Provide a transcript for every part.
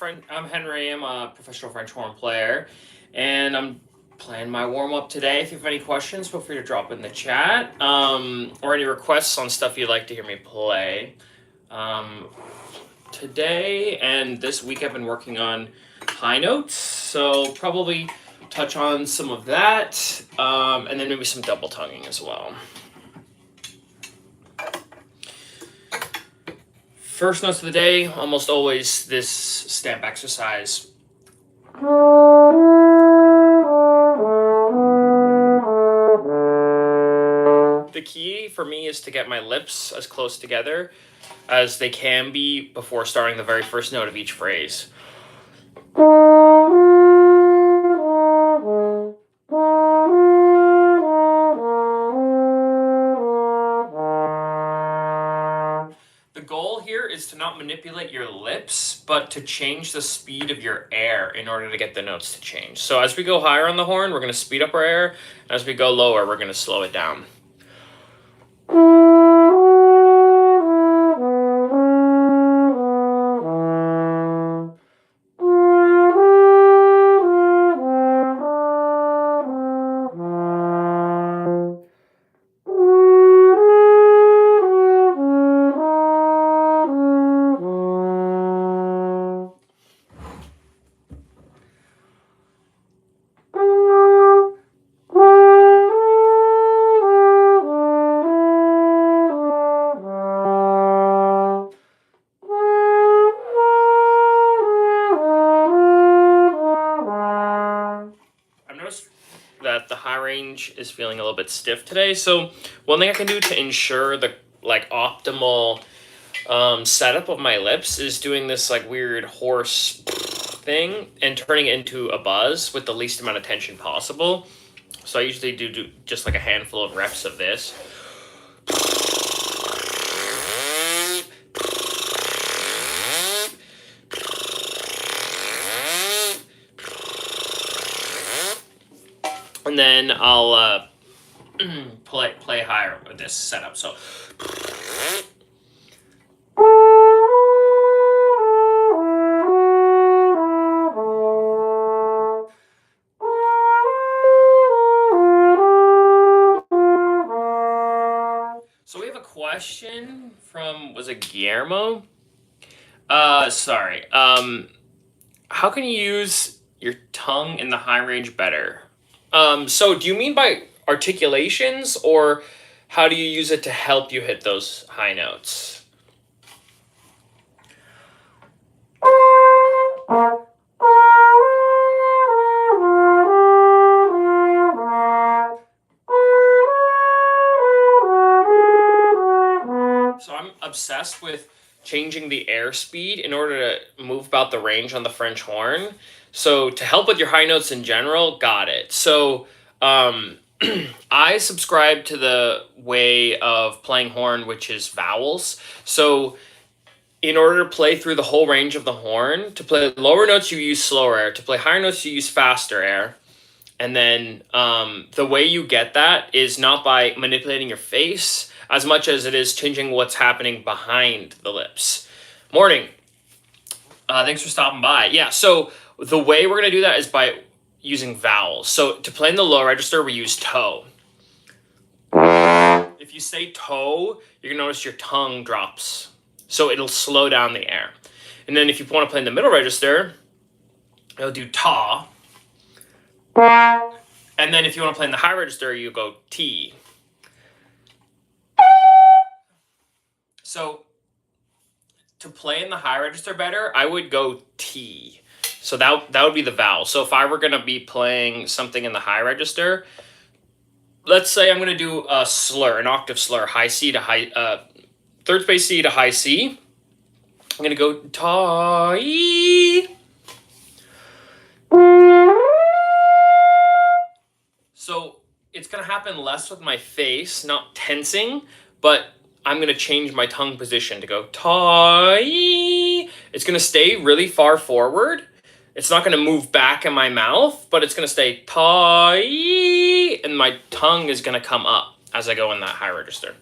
I'm Henry. I'm a professional French horn player, and I'm playing my warm up today. If you have any questions, feel free to drop in the chat, or any requests on stuff you'd like to hear me play. Today and this week, I've been working on high notes, so probably touch on some of that, and then maybe some double tonguing as well. First notes of the day, almost always this stamp exercise. The key for me is to get my lips as close together as they can be before starting the very first note of each phrase. The goal here is to not manipulate your lips, but to change the speed of your air in order to get the notes to change. So as we go higher on the horn, we're going to speed up our air. As we go lower, we're going to slow it down. That the high range is feeling a little bit stiff today. So one thing I can do to ensure the optimal setup of my lips is doing this weird hoarse thing and turning it into a buzz with the least amount of tension possible. So I usually do just a handful of reps of this. And then I'll play higher with this setup. So. So we have a question from, was it Guillermo? Sorry. How can you use your tongue in the high range better? So do you mean by articulations, or how do you use it to help you hit those high notes? So I'm obsessed with changing the air speed in order to move about the range on the French horn. So to help with your high notes in general, got it. So I subscribe to the way of playing horn, which is vowels. So in order to play through the whole range of the horn, to play lower notes, you use slower air. To play higher notes, you use faster air. And then the way you get that is not by manipulating your face as much as it is changing what's happening behind the lips. Morning. Thanks for stopping by. Yeah, so the way we're going to do that is by using vowels. So to play in the low register, we use toe. If you say toe, you're going to notice your tongue drops. So it'll slow down the air. And then if you want to play in the middle register, it'll do ta. And then if you want to play in the high register, you go T. So to play in the high register better, I would go T. So that would be the vowel. So if I were going to be playing something in the high register, let's say I'm going to do a slur, an octave slur, high C to high, third space C to high C. I'm going to go ta-e. So it's going to happen less with my face, not tensing, but I'm going to change my tongue position to go ta-e. It's going to stay really far forward. It's not going to move back in my mouth, but it's going to stay ta-e, and my tongue is going to come up as I go in that high register.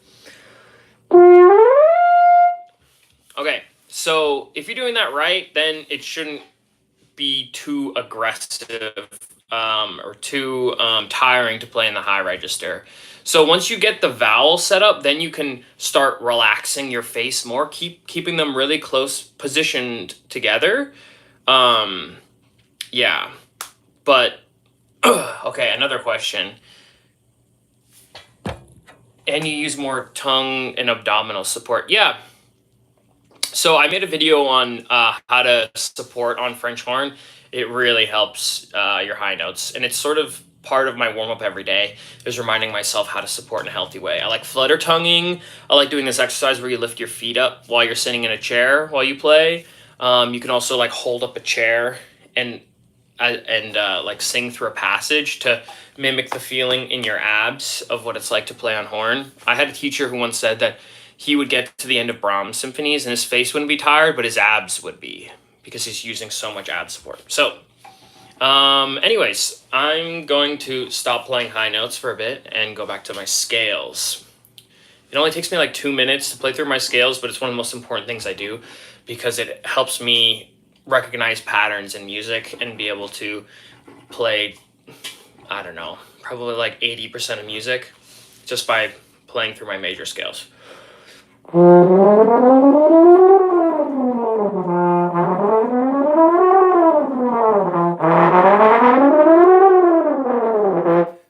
Okay, so if you're doing that right, then it shouldn't be too aggressive or too tiring to play in the high register. So once you get the vowel set up, then you can start relaxing your face more, keeping them really close positioned together. Um, yeah, but okay, another question. And you use more tongue and abdominal support. Yeah. So I made a video on how to support on French horn. It really helps your high notes, and it's sort of part of my warm up every day is reminding myself how to support in a healthy way. I like flutter tonguing. I like doing this exercise where you lift your feet up while you're sitting in a chair while you play. You can also like hold up a chair and like sing through a passage to mimic the feeling in your abs of what it's like to play on horn. I had a teacher who once said that he would get to the end of Brahms symphonies and his face wouldn't be tired, but his abs would be because he's using so much ab support. So, anyways, I'm going to stop playing high notes for a bit and go back to my scales. It only takes me like 2 minutes to play through my scales, but it's one of the most important things I do because it helps me recognize patterns in music and be able to play, I don't know, probably like 80% of music just by playing through my major scales.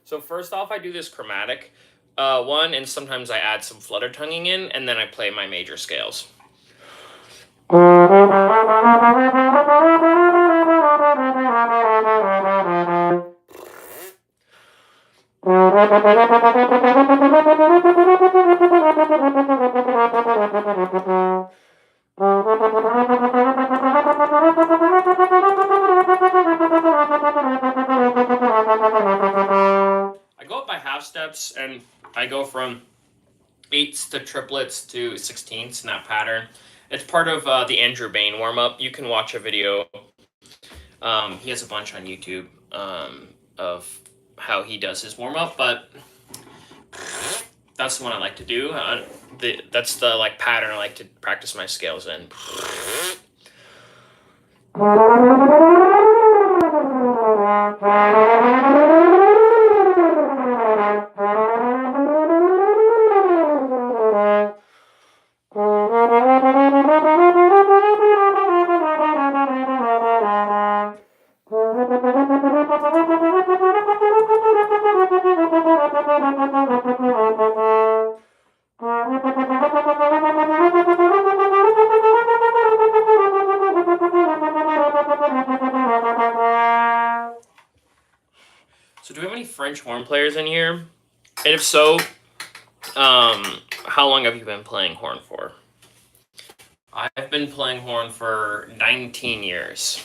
So first off, I do this chromatic one, and sometimes I add some flutter tonguing in, and then I play my major scales. I go up by half steps, and I go from eighths to triplets to sixteenths in that pattern. It's part of the Andrew Bain warm up. You can watch a video. He has a bunch on YouTube of how he does his warm up, but that's the one I like to do. That's the like pattern I like to practice my scales in. So do we have any French horn players in here? And if so, how long have you been playing horn for? I've been playing horn for 19 years.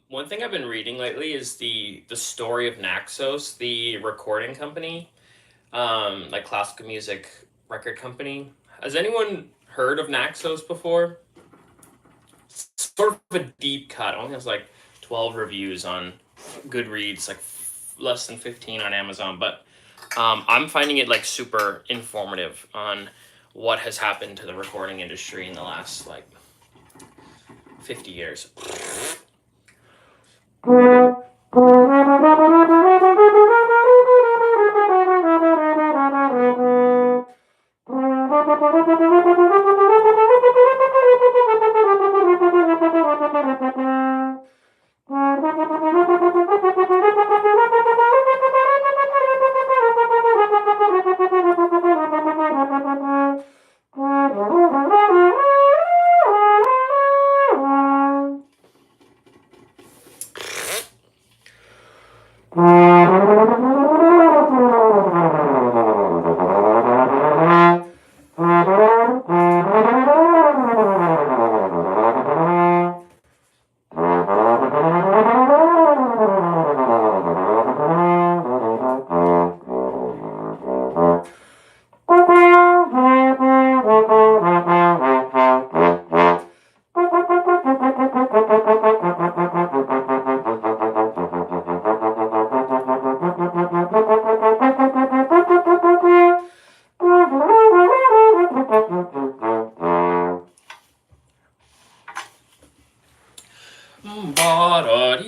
One thing I've been reading lately is the story of Naxos, the recording company, like classical music record company. Has anyone heard of Naxos before? It's sort of a deep cut. It only has like 12 reviews on Goodreads, like less than 15 on Amazon. But I'm finding it like super informative on what has happened to the recording industry in the last like 50 years.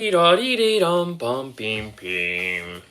dee da dee dee dum bum beam beam.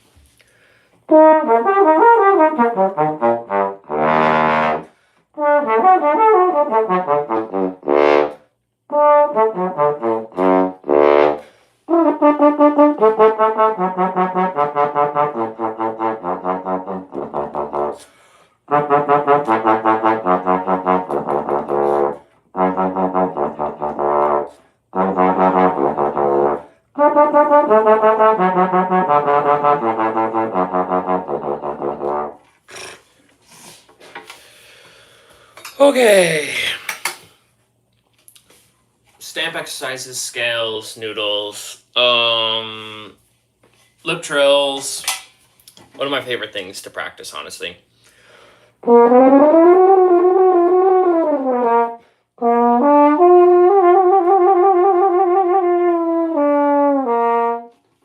Okay. Stamp exercises, scales, noodles, lip trills. One of my favorite things to practice, honestly.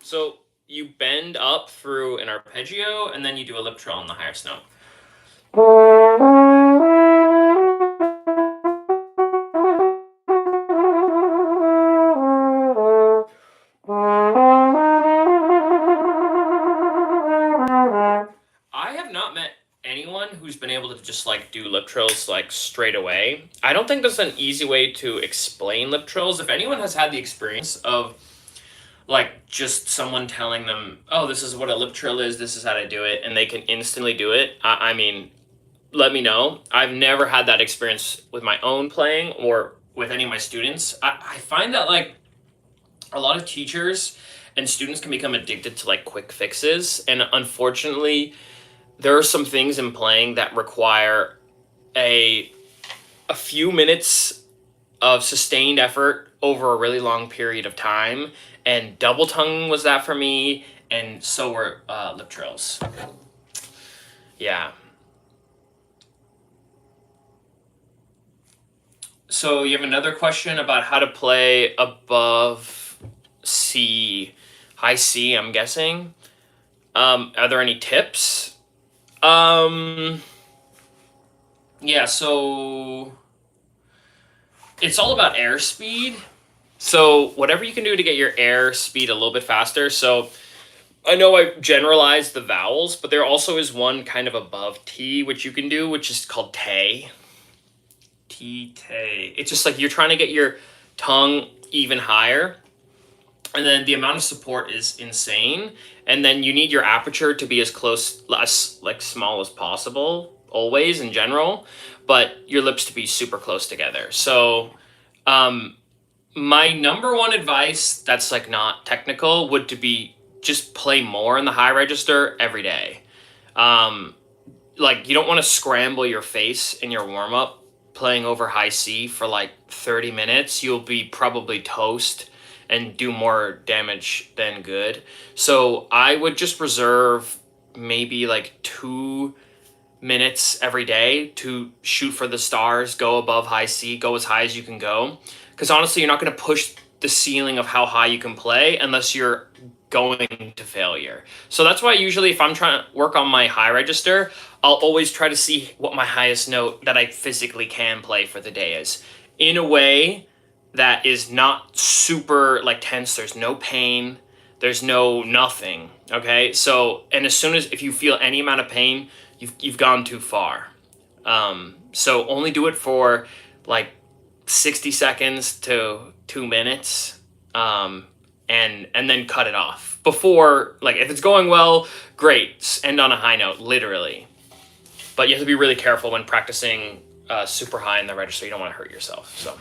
So you bend up through an arpeggio, and then you do a lip trill on the highest note. I have not met anyone who's been able to just like do lip trills like straight away. I don't think there's an easy way to explain lip trills. If anyone has had the experience of like just someone telling them, "Oh, this is what a lip trill is. This is how to do it," and they can instantly do it. I mean, let me know. I've never had that experience with my own playing or with any of my students. I find that like a lot of teachers and students can become addicted to like quick fixes, and unfortunately there are some things in playing that require a few minutes of sustained effort over a really long period of time, and double tongue was that for me, and so were lip trills. Yeah. So you have another question about how to play above C, high C, I'm guessing. Are there any tips? Yeah, so it's all about airspeed. So whatever you can do to get your air speed a little bit faster. So I know I generalized the vowels, but there also is one kind of above T which you can do, which is called tay. Tay. It's just like you're trying to get your tongue even higher, and then the amount of support is insane. And then you need your aperture to be as close, less like small as possible, always in general, but your lips to be super close together. So, my number one advice that's like not technical would to be just play more in the high register every day. Um, like you don't want to scramble your face in your warm up playing over high C for like 30 minutes. You'll be probably toast and do more damage than good. So I would just reserve maybe like 2 minutes every day to shoot for the stars, go above high C, go as high as you can go. Because honestly, you're not going to push the ceiling of how high you can play unless you're going to failure. So that's why usually if I'm trying to work on my high register, I'll always try to see what my highest note that I physically can play for the day is in a way that is not super like tense. There's no pain. There's no nothing. Okay. So, and as soon as if you feel any amount of pain, you've gone too far. So only do it for like 60 seconds to 2 minutes. And then cut it off before, like, if it's going well, great, end on a high note, literally. But you have to be really careful when practicing super high in the register. You don't want to hurt yourself. So.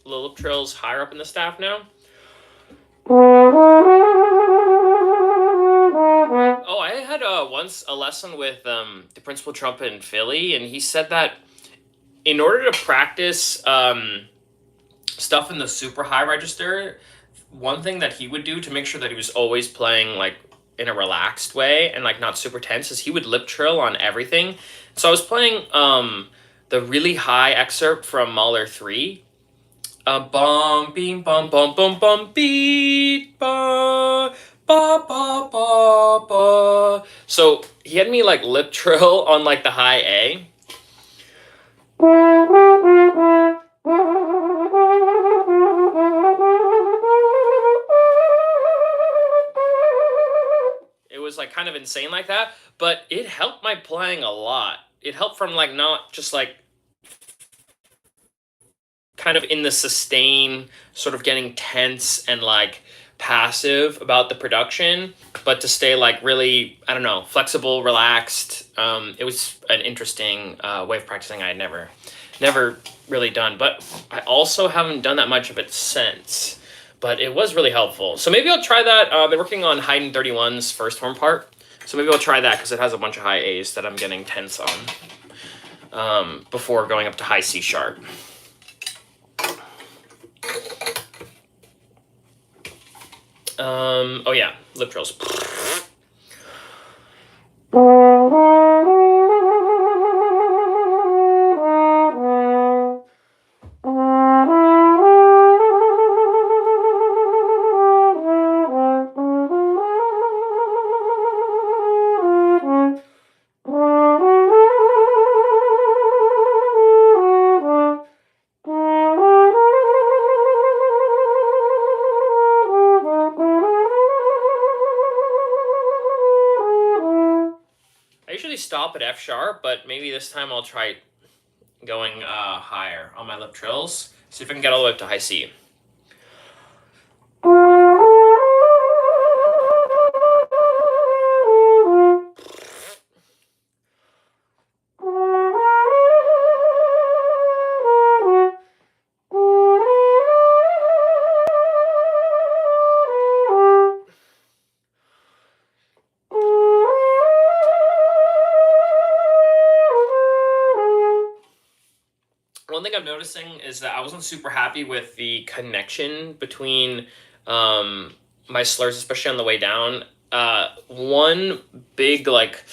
Little trills higher up in the staff now. Oh, I had once a lesson with the principal trumpet in Philly, and he said that in order to practice stuff in the super high register, one thing that he would do to make sure that he was always playing like in a relaxed way and like not super tense is he would lip trill on everything. So I was playing the really high excerpt from Mahler 3. Bum beam bum bum bum bum beat ba ba ba ba ba. So he had me like lip trill on like the high A. It was like kind of insane like that, but it helped my playing a lot. It helped from like not just like kind of in the sustain, sort of getting tense and like passive about the production, but to stay like really, I don't know, flexible, relaxed. It was an interesting way of practicing I had never really done, but I also haven't done that much of it since. But it was really helpful. So maybe I'll try that. I've been working on Haydn 31's first horn part. So maybe I'll try that because it has a bunch of high A's that I'm getting tense on before going up to high C sharp. Oh yeah, lip trills. I usually stop at F sharp, but maybe this time I'll try going higher on my lip trills. See if I can get all the way up to high C. One thing I'm noticing is that I wasn't super happy with the connection between my slurs, especially on the way down. One big like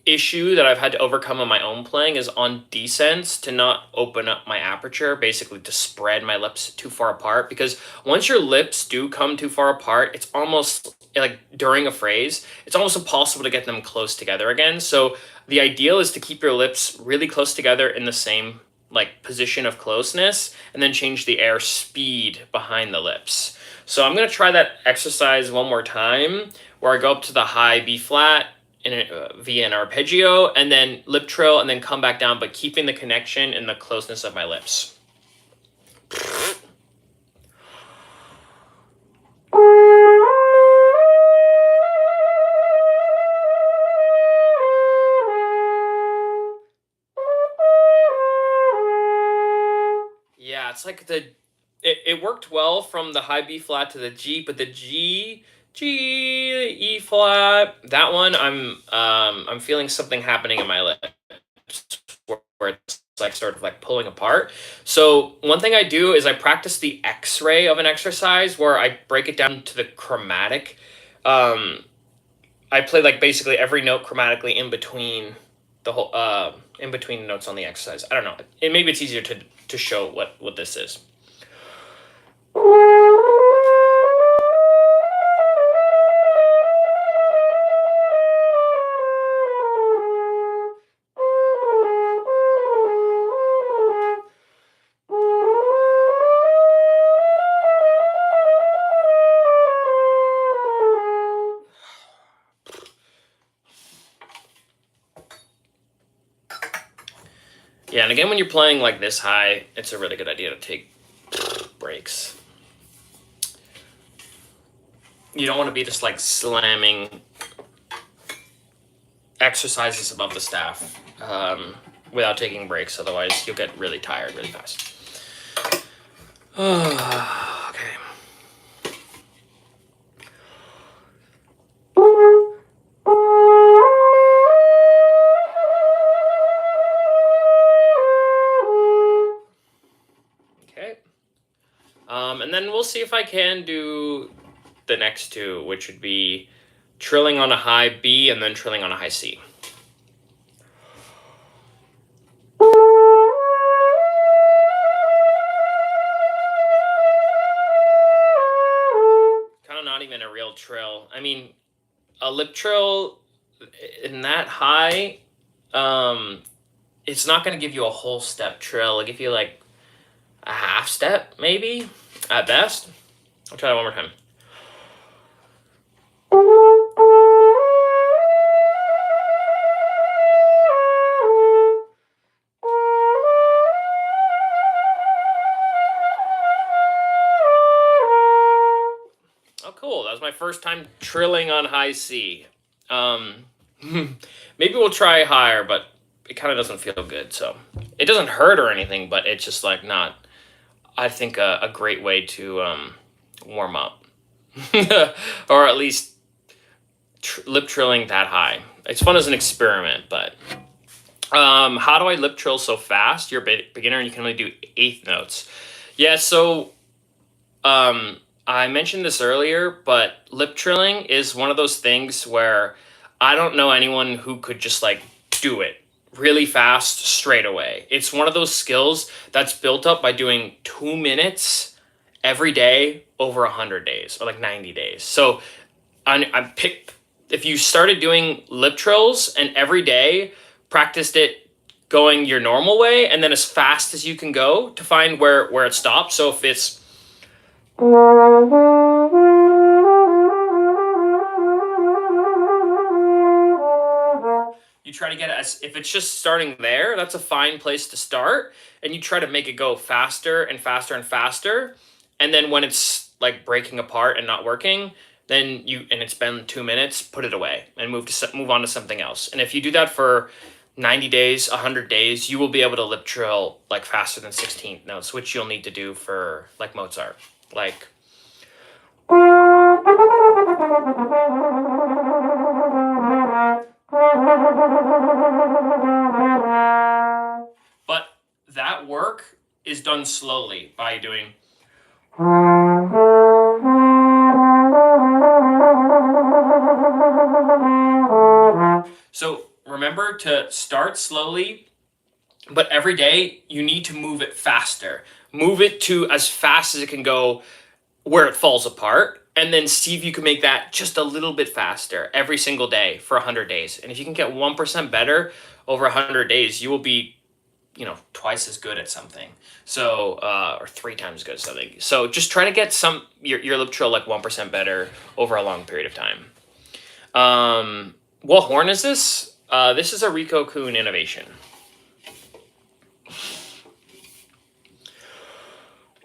issue that I've had to overcome on my own playing is on descents to not open up my aperture, basically to spread my lips too far apart. Because once your lips do come too far apart, it's almost like during a phrase, it's almost impossible to get them close together again. So the ideal is to keep your lips really close together in the same like position of closeness and then change the air speed behind the lips. So I'm going to try that exercise one more time where I go up to the high B flat via an arpeggio and then lip trill and then come back down, but keeping the connection and the closeness of my lips. Yeah, it's like it worked well from the high B flat to the G, but the G E flat, that one I'm feeling something happening in my lips where it's like sort of like pulling apart. So one thing I do is I practice the X-ray of an exercise where I break it down to the chromatic. Um, I play like basically every note chromatically in between the whole in between notes on the exercise. I don't know. Maybe it's easier to show what this is. Yeah, and again, when you're playing like this high, it's a really good idea to take breaks. You don't want to be just like slamming exercises above the staff without taking breaks. Otherwise, you'll get really tired really fast. Okay. Okay. And then we'll see if I can do the next two, which would be trilling on a high B and then trilling on a high C. Kind of not even a real trill. I mean, a lip trill in that high, it's not going to give you a whole step trill. It'll give you like a half step, maybe, at best. I'll try that one more time. Oh, cool. That was my first time trilling on high C. Maybe we'll try higher, but it kind of doesn't feel good. So it doesn't hurt or anything, but it's just like not, I think, a great way to warm up. Or at least lip trilling that high. It's fun as an experiment, but how do I lip trill so fast? You're a beginner and you can only do eighth notes. Yeah, so I mentioned this earlier, but lip trilling is one of those things where I don't know anyone who could just like do it really fast straight away. It's one of those skills that's built up by doing 2 minutes every day over 100 days or like 90 days. So I picked, if you started doing lip trills and every day practiced it going your normal way and then as fast as you can go to find where it stops. So if it's you try to get it as if it's just starting there, that's a fine place to start. And you try to make it go faster and faster and faster. And then when it's like breaking apart and not working, then and it's been 2 minutes, put it away and move on to something else. And if you do that for 90 days, 100 days, you will be able to lip trill like faster than 16th notes, which you'll need to do for like Mozart. Like but that work is done slowly by doing so remember to start slowly, but every day you need to move it faster. Move it to as fast as it can go where it falls apart, and then see if you can make that just a little bit faster every single day for 100 days. And if you can get 1% better over 100 days, you will be, twice as good at something. So, or 3 times as good at something. So just try to get your lip trill like 1% better over a long period of time. What horn is this? This is a Rico Kuhn innovation.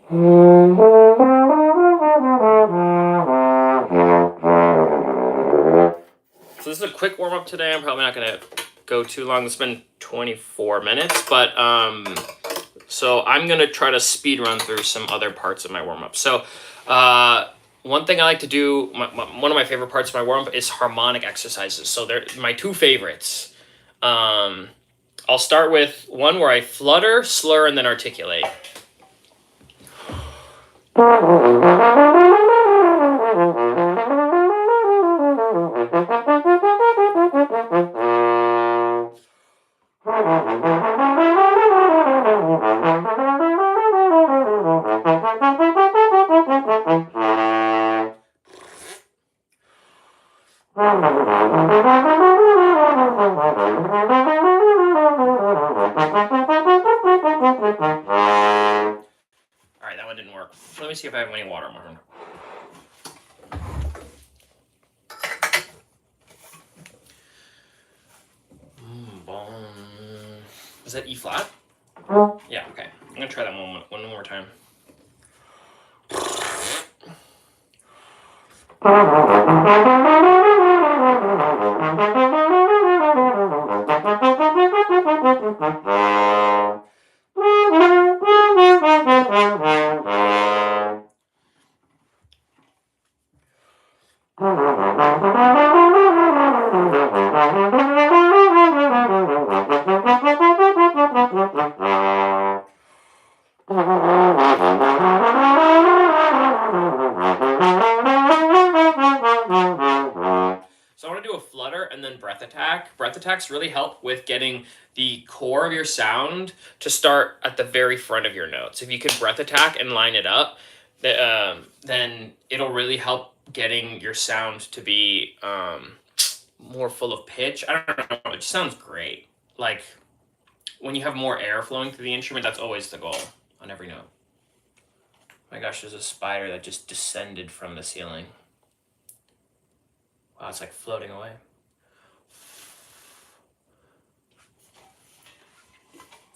So this is a quick warm up today. I'm probably not going to go too long. It's been 24 minutes, but so I'm going to try to speed run through some other parts of my warm up. So one thing I like to do, one of my favorite parts of my warm up is harmonic exercises. So they're my 2 favorites. I'll start with one where I flutter, slur, and then articulate. Alright, that one didn't work. Let me see if I have any water in my room. Is that E flat? Yeah, okay. I'm gonna try that one more time. breath attacks really help with getting the core of your sound to start at the very front of your notes. If you can breath attack and line it up, then it'll really help getting your sound to be more full of pitch. I don't know. It just sounds great. Like when you have more air flowing through the instrument, that's always the goal on every note. Oh my gosh, there's a spider that just descended from the ceiling. Wow, it's like floating away.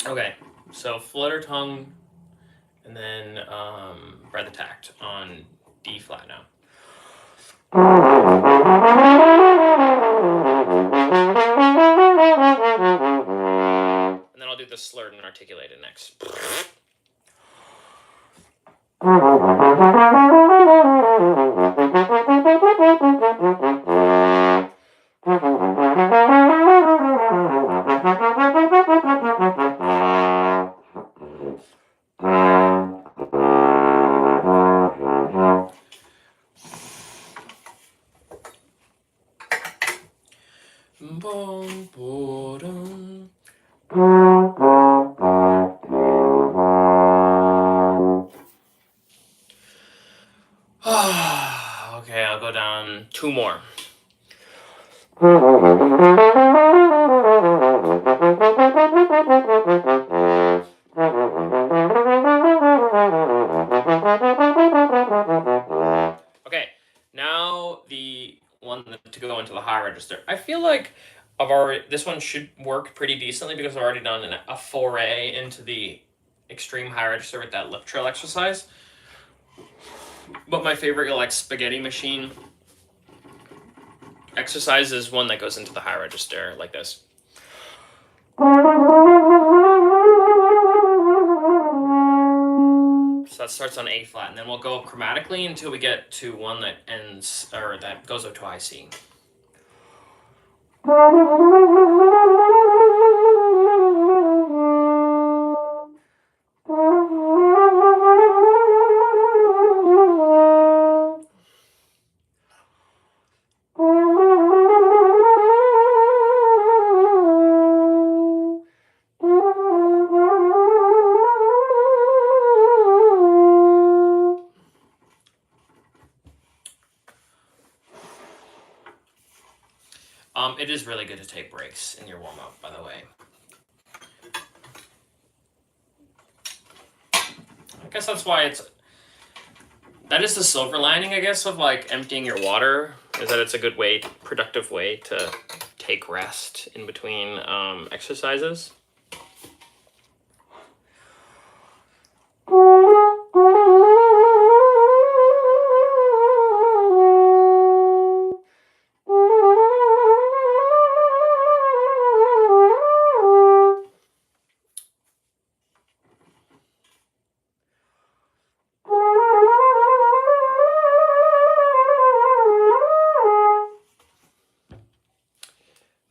Okay, so flutter tongue, and then breath attack on D flat now. And then I'll do the slurred and articulated next. Okay, I'll go down two more. Okay, now the one to go into the high register. I feel like this one should work pretty decently because I've already done a foray into the extreme high register with that lip trill exercise. But my favorite, like, spaghetti machine exercise is one that goes into the high register like this. So that starts on A flat, and then we'll go chromatically until we get to one that ends, or that goes up to high C. It is really good to take breaks in your warm-up, by the way. I guess that's why that is the silver lining, I guess, of like emptying your water, is that it's a good way, productive way to take rest in between exercises.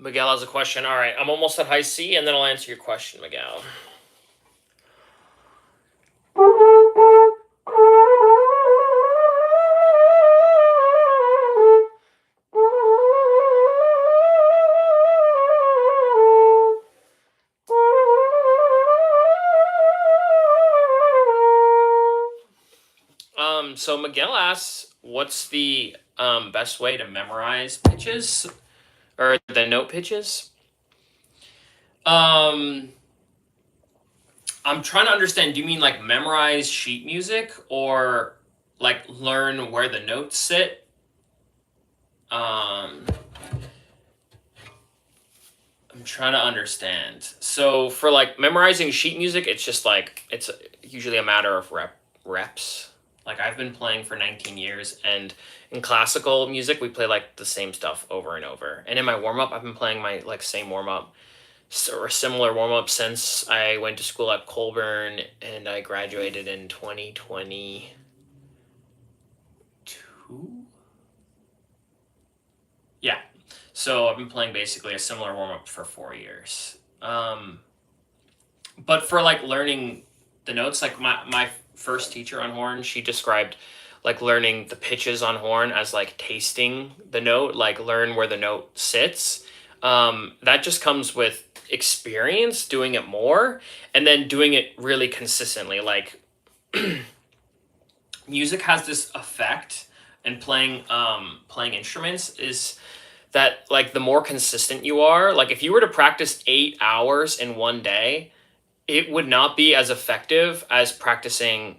Miguel has a question. All right, I'm almost at high C, and then I'll answer your question, Miguel. So Miguel asks, what's the best way to memorize pitches? Or the note pitches? I'm trying to understand, do you mean like memorize sheet music or like learn where the notes sit? I'm trying to understand. So for like memorizing sheet music, it's just like, it's usually a matter of reps. Like I've been playing for 19 years, and in classical music, we play like the same stuff over and over. And in my warm-up, I've been playing my like same warm-up or similar warm-up since I went to school at Colburn, and I graduated in 2022. Yeah. So I've been playing basically a similar warm-up for 4 years. But for like learning the notes, like my first teacher on horn, she described like learning the pitches on horn as like tasting the note, like learn where the note sits. That just comes with experience doing it more and then doing it really consistently. Like music has this effect, and playing instruments is that like the more consistent you are, like if you were to practice 8 hours in one day, it would not be as effective as practicing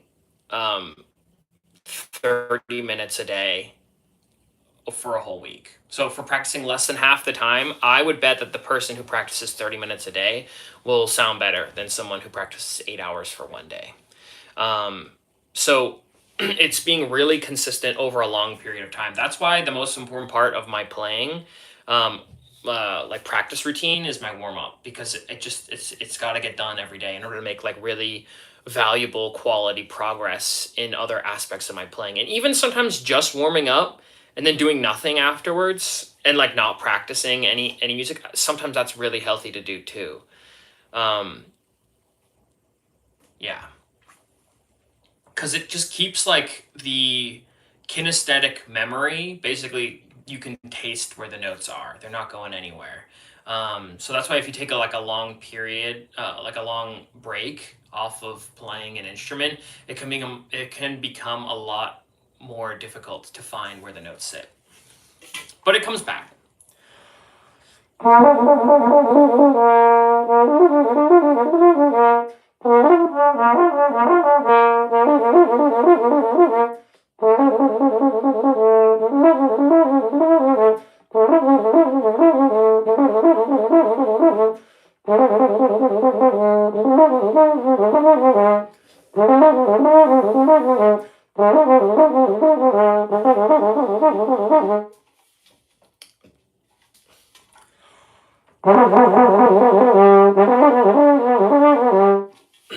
um, 30 minutes a day for a whole week. So for practicing less than half the time, I would bet that the person who practices 30 minutes a day will sound better than someone who practices 8 hours for one day. So it's being really consistent over a long period of time. That's why the most important part of my playing, um, like practice routine, is my warm up, because it's got to get done every day in order to make like really valuable quality progress in other aspects of my playing. And even sometimes just warming up and then doing nothing afterwards and like not practicing any music, sometimes that's really healthy to do too. Um, yeah, because it just keeps like the kinesthetic memory. Basically, you can taste where the notes are; they're not going anywhere. So that's why if you take like a long period, like a long break off of playing an instrument, it can become a lot more difficult to find where the notes sit. But it comes back.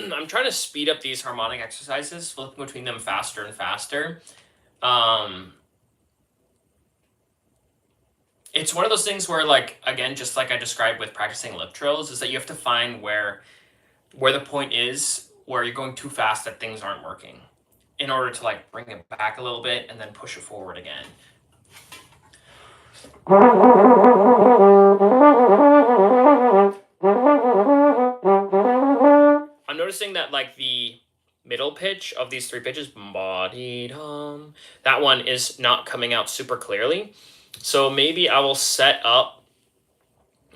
I'm trying to speed up these harmonic exercises, flipping between them faster and faster. Um, it's one of those things where, like, again, just like I described with practicing lip trills, is that you have to find where the point is where you're going too fast that things aren't working, in order to like bring it back a little bit and then push it forward again. I'm noticing that like the middle pitch of these three pitches, ba-dee-dum, that one is not coming out super clearly. So maybe I will set up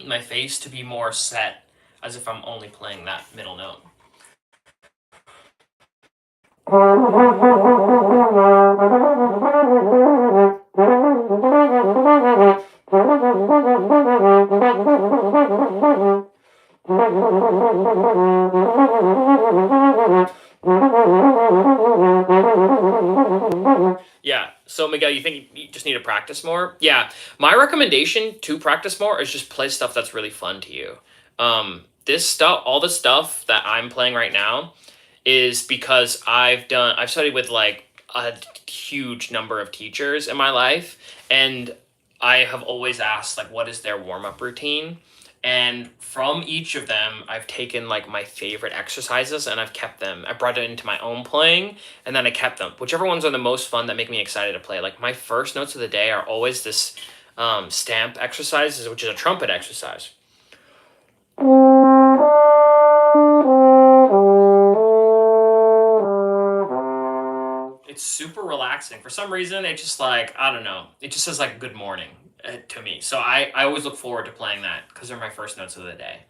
my face to be more set, as if I'm only playing that middle note. Yeah. So Miguel, you think you just need to practice more? Yeah. My recommendation to practice more is just play stuff that's really fun to you. This stuff, all the stuff that I'm playing right now, is because I've studied with like a huge number of teachers in my life, and I have always asked like what is their warm-up routine, and from each of them I've taken like my favorite exercises and I've kept them. I brought it into my own playing, and then I kept them, whichever ones are the most fun that make me excited to play. Like my first notes of the day are always this stamp exercise, which is a trumpet exercise. It's super relaxing. For some reason, it just like, I don't know. It just says like good morning to me. So I always look forward to playing that because they're my first notes of the day.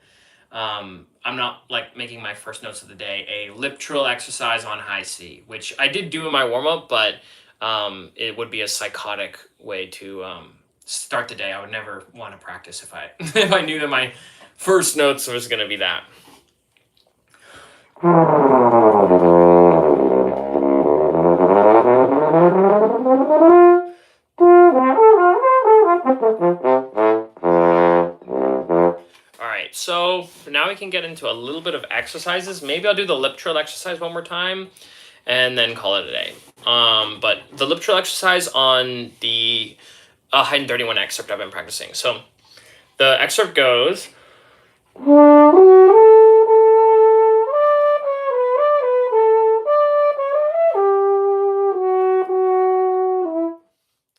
I'm not like making my first notes of the day a lip trill exercise on high C, which I did do in my warm up, but it would be a psychotic way to start the day. I would never want to practice if I if I knew that my first notes was going to be that. All right, so now we can get into a little bit of exercises. Maybe I'll do the lip trill exercise one more time and then call it a day. But the lip trill exercise on the Haydn 31 excerpt I've been practicing. So the excerpt goes.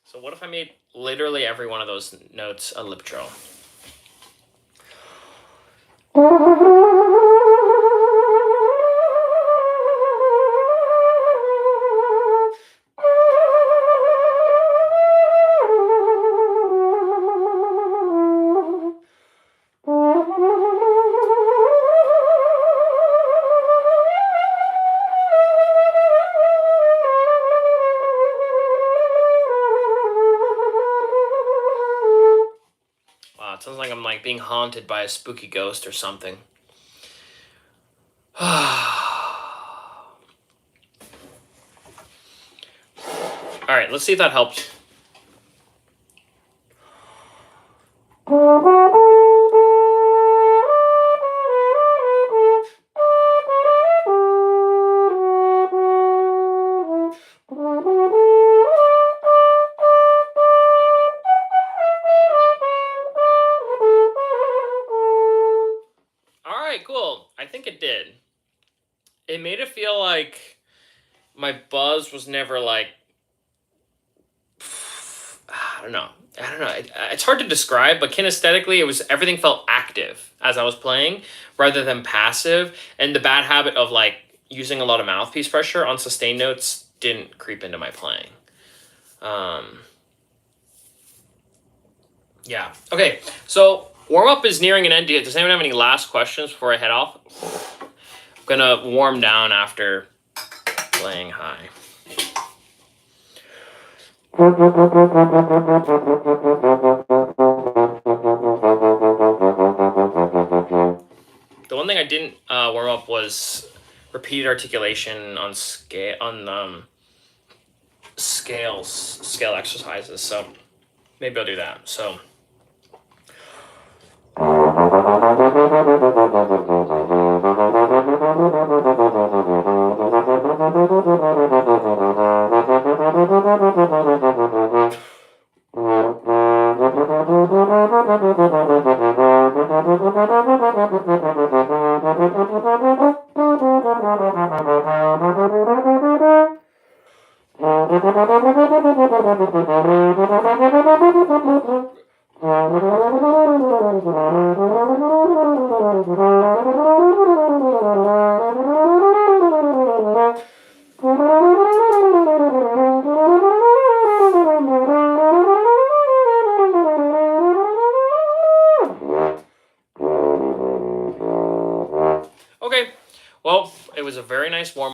So what if I made literally every one of those notes a lip trill? Wow, it sounds like I'm like being haunted by a spooky ghost or something. All right, let's see if that helps. All right, cool. I think it did. It made it feel like my buzz was never like I don't know. I don't know. It's hard to describe, but kinesthetically, it was everything felt active as I was playing rather than passive. And the bad habit of like using a lot of mouthpiece pressure on sustained notes didn't creep into my playing. Um, yeah. Okay. So warm up is nearing an end. Does anyone have any last questions before I head off? I'm gonna warm down after playing high. The one thing I didn't warm up was repeated articulation on scale exercises. So maybe I'll do that. So. Okay, well, it was a very nice warm